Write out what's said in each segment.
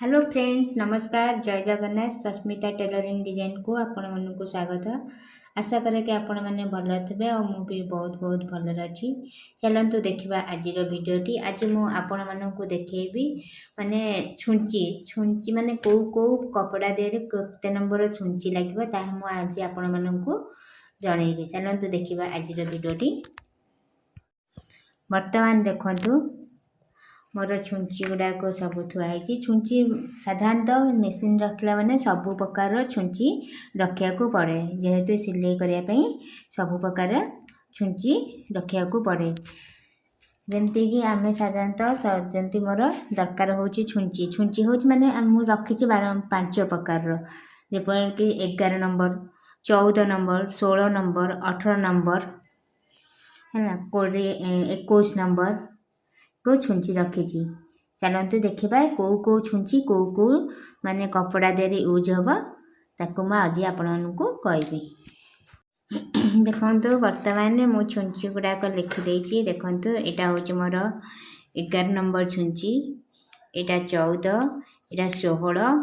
Hello friends नमस्कार जय Jagannath Sasmita tailoring design को आपण मन को स्वागत। आशा करे कि आपण मैंने भल थे और मु भी बहुत बहुत भल अच्छी। चलतु देखा आज भिडटी आज मुझे देखी माने छुंची छुंची माने कौ कौ कपड़ा देहरे केते नंबर छुंची लगे आज आपण मानू जनइबी। चलतु देखा आज भिडटी। वर्तमान देखु मोर छुंची गुड़ाक सब थुआई। छुंची साधारणतः मेसीन रखला माने सबु प्रकार छुंची रखिया को पड़े जेहेतु सिलाई करने सबु प्रकार छुंची रखिया को पड़े। जमती कि आम साधारणतः जमती मोर दरकार हो छुंची छुंची हो माने रखी 5 प्रकार जेपरिक 11 नंबर 14 नंबर 16 नंबर 18 नंबर है 21 नंबर को छुंची रखी। चलते देखा कौ कौ छुंची कौ कौ माने कपड़ा देरी यूज हम ताकू आज आपण को कहबी। देखो वर्तमान मु छुंची गुड़ाक लिखिदे देखो यहाँ हूँ मोर 11 नंबर छुंची यहाँ 14 यहाँ 16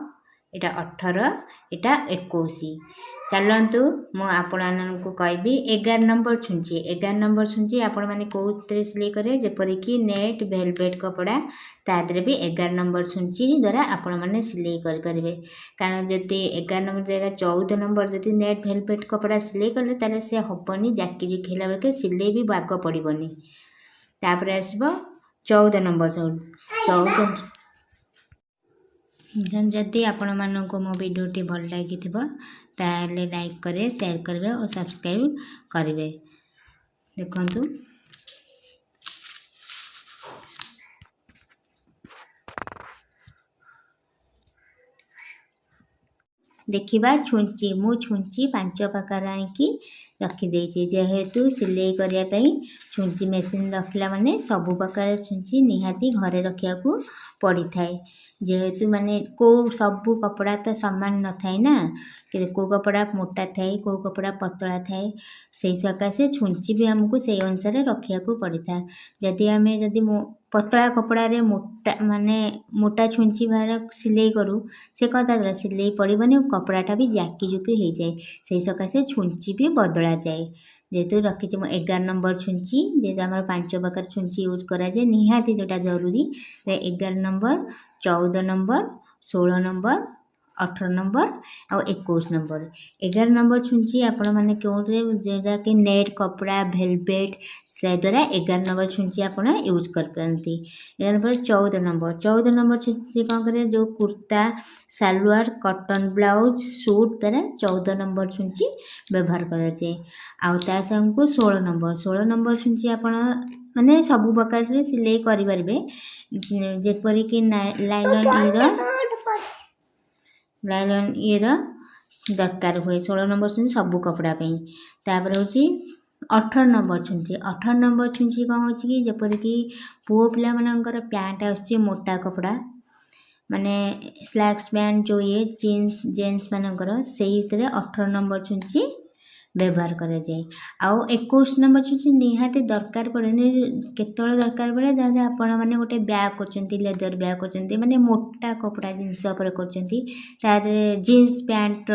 यहाँ 18 यहाँ 21। चलतु मुझे कहबी 11 नंबर छुंची 11 नंबर छुंची आपण मैंने कौन सिलाई करे जेपरिक नेट वेलवेट कपड़ा तादरे भी 11 नंबर छुंची द्वारा आपण मैंने सिलाई करें। कारण जदि 11 नंबर जगह 14 नंबर जदि नेट वेलवेट कपड़ा सिलाई कले ताले से हबनी जाकी जुखेला बेलके सिलाई भी बाग पड़बनी। तापर आसब 14 नंबर 14 जदि आपण मानक मो वीडियोटी भल लगी ताले लाइक करे शेयर करेंगे और सब्सक्राइब करेंगे। देखंतु देखिबा छुंची मु छुंची 5 प्रकार आनिकी रखिदे जेहेतु सिलाई करने छुंची मेसीन रखला माने सबु प्रकार छुंची निहाती घरे रखिया को पड़ी थाए। जेहेतु माने को सबु कपड़ा तो सामान न थाए ना को कपड़ा मोटा थाए को कपड़ा पतला थाए से सकाशे छुंची भी हमको से अनुसार रखिया को पड़ी था। जदि आम जदि पतला कपड़ा रे मोटा माने मोटा छुंची बाहर सिलाई करूँ से कदा सिलाई पड़बनी कपड़ाटा भी जाकी जुकी हो जाए से सकाशे छुंची भी बदला जाए। जेहेतु रखी 11 नंबर छुंची जेहेतु आम 5 प्रकार छुंची यूज कराए निहाती जोटा जरूरी 11 नंबर 14 नंबर 16 नंबर 18 नंबर और 21 नंबर 11 नंबर छुंची आपण मैंने क्योंटे जोटा कि नेट कपड़ा वेलवेट से द्वारा 11 नंबर छुंची आपण यूज कर पारती। 14 नंबर छुंची कौन करे जो कुर्ता सालवार कॉटन ब्लाउज सूट द्वारा 14 नंबर छुंची व्यवहार कराए। आउ संग को 16 नंबर छुंची आपण माने सबु प्रकार सिलाई करें जेपरिक लाइलन ईर दरकार हुए 16 नंबर छुंची सबू कपड़ा तापर हूँ 18 नंबर छुंची 18 नंबर छुंची कौन हो कि जपरिक पुओ पिला मानकर पैंट आसची मोटा कपड़ा माने स्लैक्स पैंट जो ये जीन्स जेन्स मानकर से 18 नंबर छुंची व्यवहार कराए। आउ 21 नंबर छुंची निहाती दरकार पड़े केतल दरकार पड़े जहाँ आपण मैंने गोटे बैग कर लेदर बैग कर माने मोटा कपड़ा जिनस कर जीन्स पैंट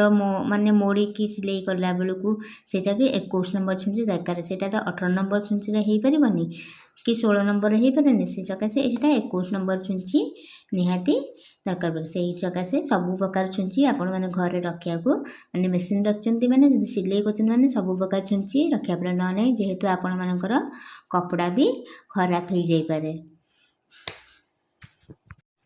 माने मोड़ी की सिलाई करला बेलू से 21 नंबर छुंची दरकार से 18 नंबर छुंची हो पारबनी कि 16 नंबर हो पारे से सकाशे यहाँ 21 नंबर छुंची निहाती दरकार पड़े से सकाशे सबू प्रकार छुंची आपण मैंने घरे रखा को मैंने मेसीन रखते मैंने सिलाई कर सबू प्रकार छुंची रखा पड़े ना नहीं जेहेतु आपण मानकर कपड़ा भी खराब हो जाए।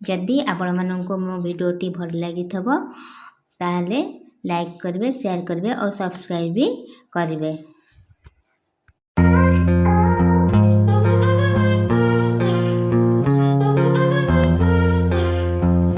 जदि आपण मानक मो वीडियोटी भल लगी ताले लाइक करेंगे शेयर करेंगे और सब्सक्राइब भी करेंगे।